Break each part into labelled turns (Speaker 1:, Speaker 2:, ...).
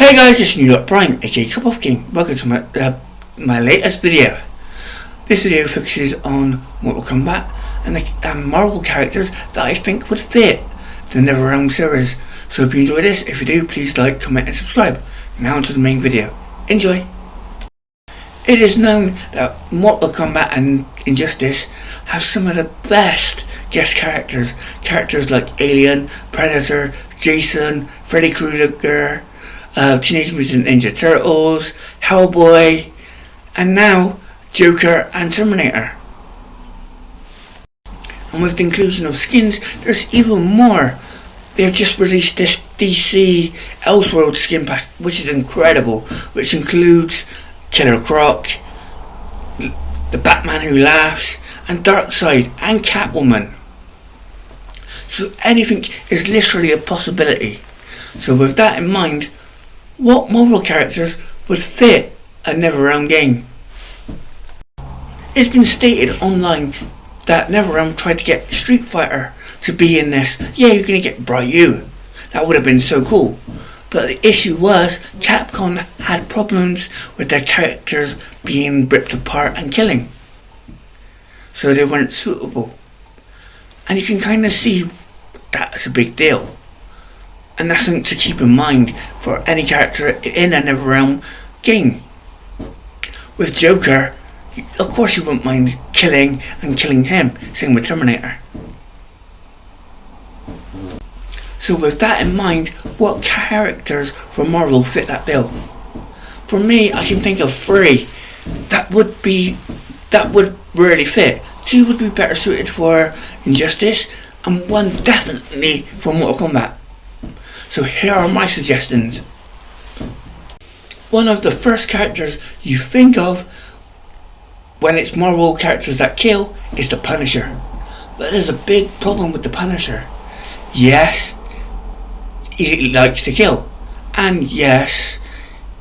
Speaker 1: Hey guys, it's New York Brian, aka Cup of King. Welcome to my latest video. This video focuses on Mortal Kombat and the Marvel characters that I think would fit the NetherRealm series. So if you enjoy this, if you do, please like, comment and subscribe. Now onto the main video. Enjoy! It is known that Mortal Kombat and Injustice have some of the best guest characters. Characters like Alien, Predator, Jason, Freddy Krueger, Teenage Mutant Ninja Turtles, Hellboy, and now Joker and Terminator. And with the inclusion of skins, there's even more. They've just released this DC Elseworld skin pack, which is incredible, which includes Killer Croc, the Batman Who Laughs, and Darkseid and Catwoman. So anything is literally a possibility. So with that in mind, what Marvel characters would fit a NetherRealm game? It's been stated online that NetherRealm tried to get Street Fighter to be in this. Yeah, you're gonna get Ryu. That would have been so cool. But the issue was Capcom had problems with their characters being ripped apart and killing. So they weren't suitable. And you can kind of see that's a big deal. And that's something to keep in mind for any character in a NetherRealm game. With Joker, of course you wouldn't mind killing him. Same with Terminator. So with that in mind, what characters from Marvel fit that bill? For me, I can think of 3 that would really fit. 2 would be better suited for Injustice, and 1 definitely for Mortal Kombat. So here are my suggestions. One of the first characters you think of when it's Marvel characters that kill is the Punisher. But there's a big problem with the Punisher. Yes, he likes to kill. And yes,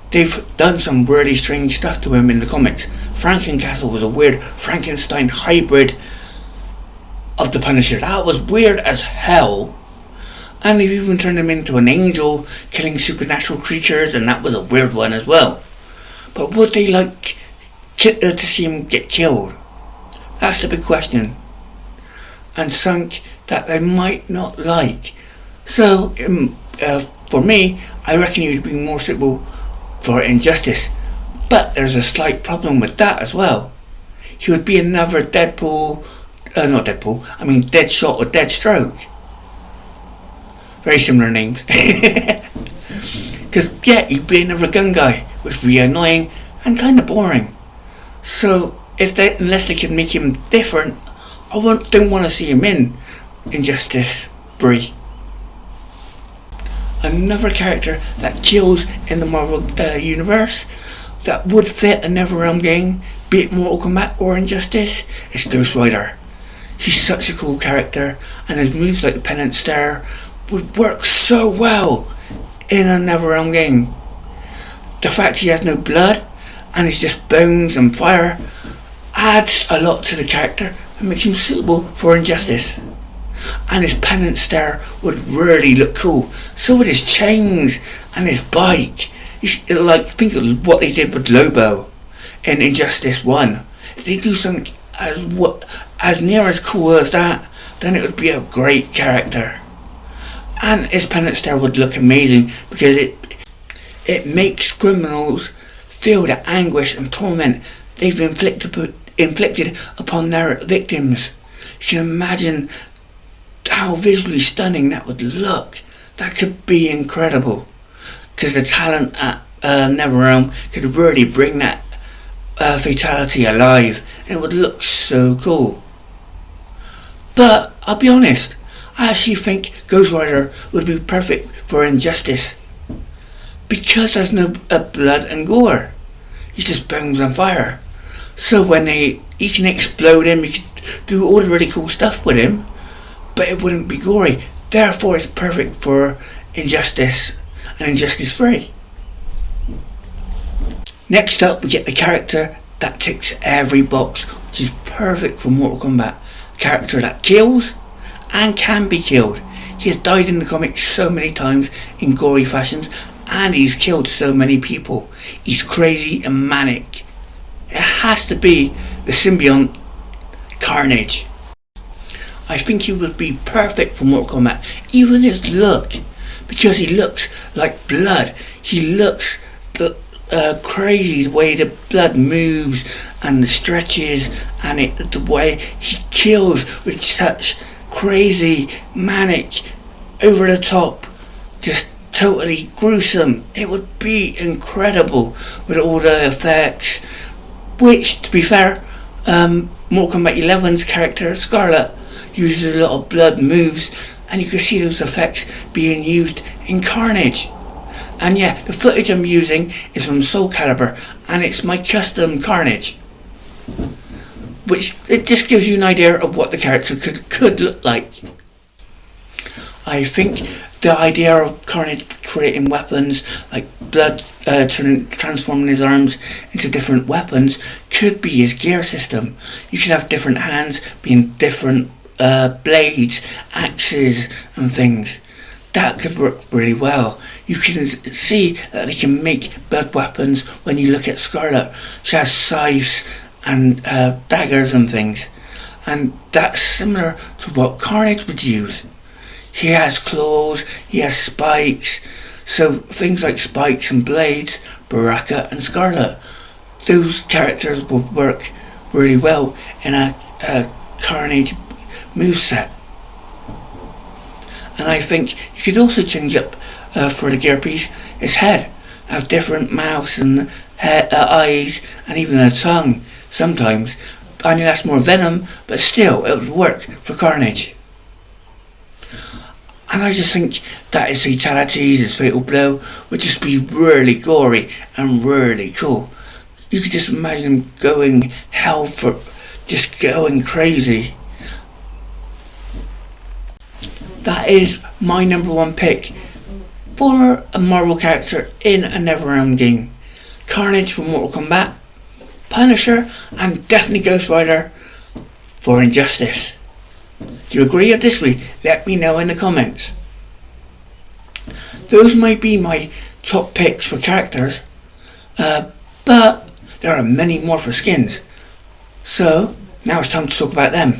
Speaker 1: they've done some really strange stuff to him in the comics. Frankencastle was a weird Frankenstein hybrid of the Punisher. That was weird as hell. And they've even turned him into an angel, killing supernatural creatures, and that was a weird one as well. But would they like to see him get killed? That's the big question. And something that they might not like. So, for me, I reckon he would be more suitable for Injustice. But there's a slight problem with that as well. He would be another Deadshot or Deathstroke. Very similar names. Because, yeah, he'd be another gun guy, which would be annoying and kind of boring. So, unless they can make him different, I don't want to see him in Injustice 3. Another character that kills in the Marvel universe that would fit a NetherRealm game, be it Mortal Kombat or Injustice, is Ghost Rider. He's such a cool character, and his moves like the Penance Stare would work so well in a NetherRealm game. The fact he has no blood and he's just bones and fire adds a lot to the character and makes him suitable for Injustice. And his Penance Stare would really look cool. So would his chains and his bike. Think of what they did with Lobo in Injustice 1. If they do something as near as cool as that, then it would be a great character. And his Penance Stare would look amazing because it makes criminals feel the anguish and torment they've inflicted upon their victims. You can imagine how visually stunning that would look. That could be incredible. Because the talent at NetherRealm could really bring that fatality alive. It would look so cool. But I'll be honest, I actually think Ghost Rider would be perfect for Injustice. Because there's no blood and gore. He's just bones on fire. So when he can explode him, you can do all the really cool stuff with him, but it wouldn't be gory. Therefore it's perfect for Injustice and Injustice 3. Next up we get the character that ticks every box, which is perfect for Mortal Kombat. A character that kills and can be killed. He has died in the comics so many times in gory fashions, and he's killed so many people. He's crazy and manic. It has to be the symbiont Carnage. I think he would be perfect for Mortal Kombat. Even his look, because he looks like blood. He looks crazy, the way the blood moves and the stretches, and the way he kills with such crazy, manic, over the top, just totally gruesome. It would be incredible with all the effects, which, to be fair, Mortal Kombat 11's character Scarlet uses a lot of blood moves, and you can see those effects being used in Carnage. And yeah, the footage I'm using is from Soul Calibur, and it's my custom Carnage, which it just gives you an idea of what the character could look like. I think the idea of Carnage creating weapons like blood transforming his arms into different weapons could be his gear system. You could have different hands being different blades, axes and things. That could work really well. You can see that they can make blood weapons when you look at Scarlet. She has scythes and daggers and things, and that's similar to what Carnage would use. He has claws, he has spikes, so things like spikes and blades, Baraka and Scarlet, those characters will work really well in a Carnage moveset. And I think you could also change up for the gear piece his head, have different mouths and eyes and even a tongue sometimes. I mean, that's more venom, but still it would work for Carnage. And I just think that his fatalities, his fatal blow, would just be really gory and really cool. You could just imagine him going hell for just going crazy. That is my number one pick for a Marvel character in a NetherRealm game. Carnage from Mortal Kombat, Punisher, and definitely Ghost Rider for Injustice. Do you agree or disagree? Let me know in the comments. Those might be my top picks for characters, but there are many more for skins. So now it's time to talk about them.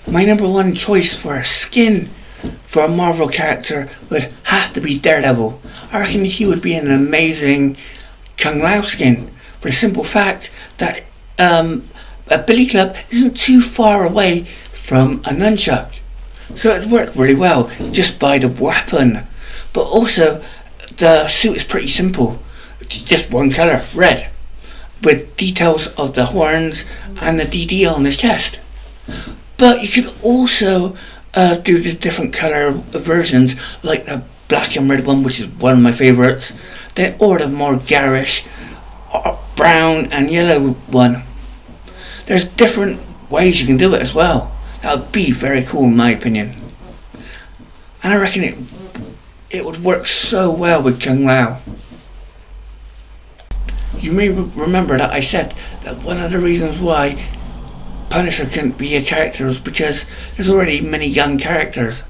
Speaker 1: My number one choice for a skin for a Marvel character would have to be Daredevil. I reckon he would be an amazing Kung Lao skin, for the simple fact that a billy club isn't too far away from a nunchuck, so it'd work really well just by the weapon. But also the suit is pretty simple, it's just one colour, red, with details of the horns and the DD on his chest. But you could also do the different colour versions, like the black and red one, which is one of my favourites, or the more garish brown and yellow one. There's different ways you can do it as well. That would be very cool in my opinion. And I reckon it would work so well with Kung Lao. You may remember that I said that one of the reasons why Punisher couldn't be a character was because there's already many young characters.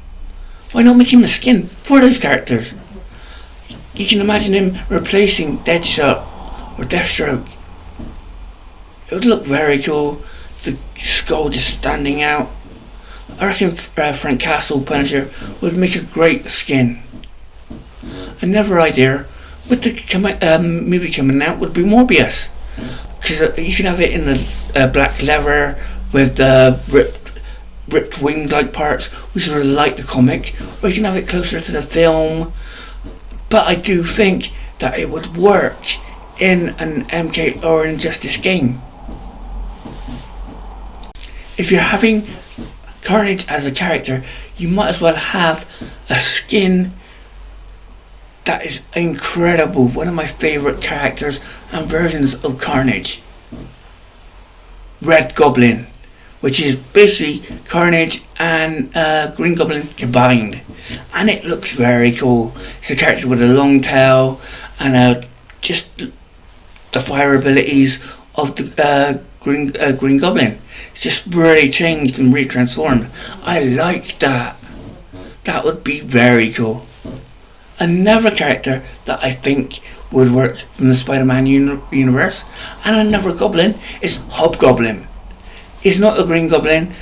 Speaker 1: Why not make him a skin for those characters? You can imagine him replacing Deadshot or Deathstroke. It would look very cool, the skull just standing out. I reckon Frank Castle Punisher would make a great skin. Another idea with the movie coming out would be Morbius, because you can have it in the black leather with the ripped wing-like parts, which are like the comic, or you can have it closer to the film. But I do think that it would work in an MK or Injustice game. If you're having Carnage as a character, you might as well have a skin that is incredible. One of my favourite characters and versions of Carnage, Red Goblin, which is basically Carnage and Green Goblin combined, and it looks very cool. It's a character with a long tail and just the fire abilities of the Green Goblin. It's just really changed and retransformed. I like that. That would be very cool. Another character that I think would work from the Spider-Man universe, and another Goblin, is Hobgoblin. He's not the Green Goblin,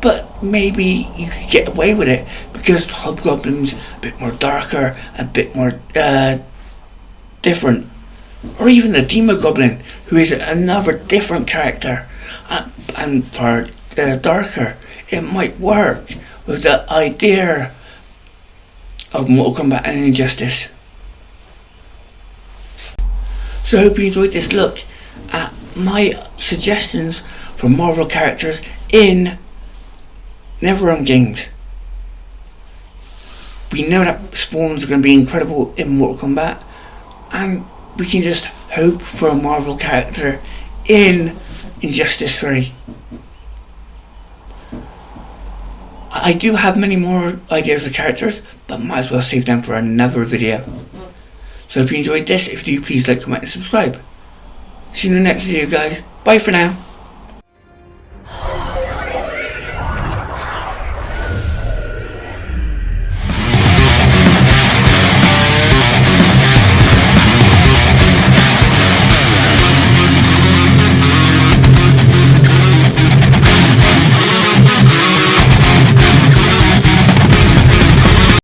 Speaker 1: but maybe you could get away with it because Hobgoblin's a bit more darker, a bit more different. Or even the Demogoblin, who is another different character, and far darker. It might work with the idea of Mortal Kombat and Injustice. So I hope you enjoyed this look at my suggestions for Marvel characters in NetherRealm games. We know that spawns are going to be incredible in Mortal Kombat, and we can just hope for a Marvel character in Injustice 3. I do have many more ideas of characters, but might as well save them for another video. So if you enjoyed this, if you do, please like, comment and subscribe. See you in the next video, guys. Bye for now.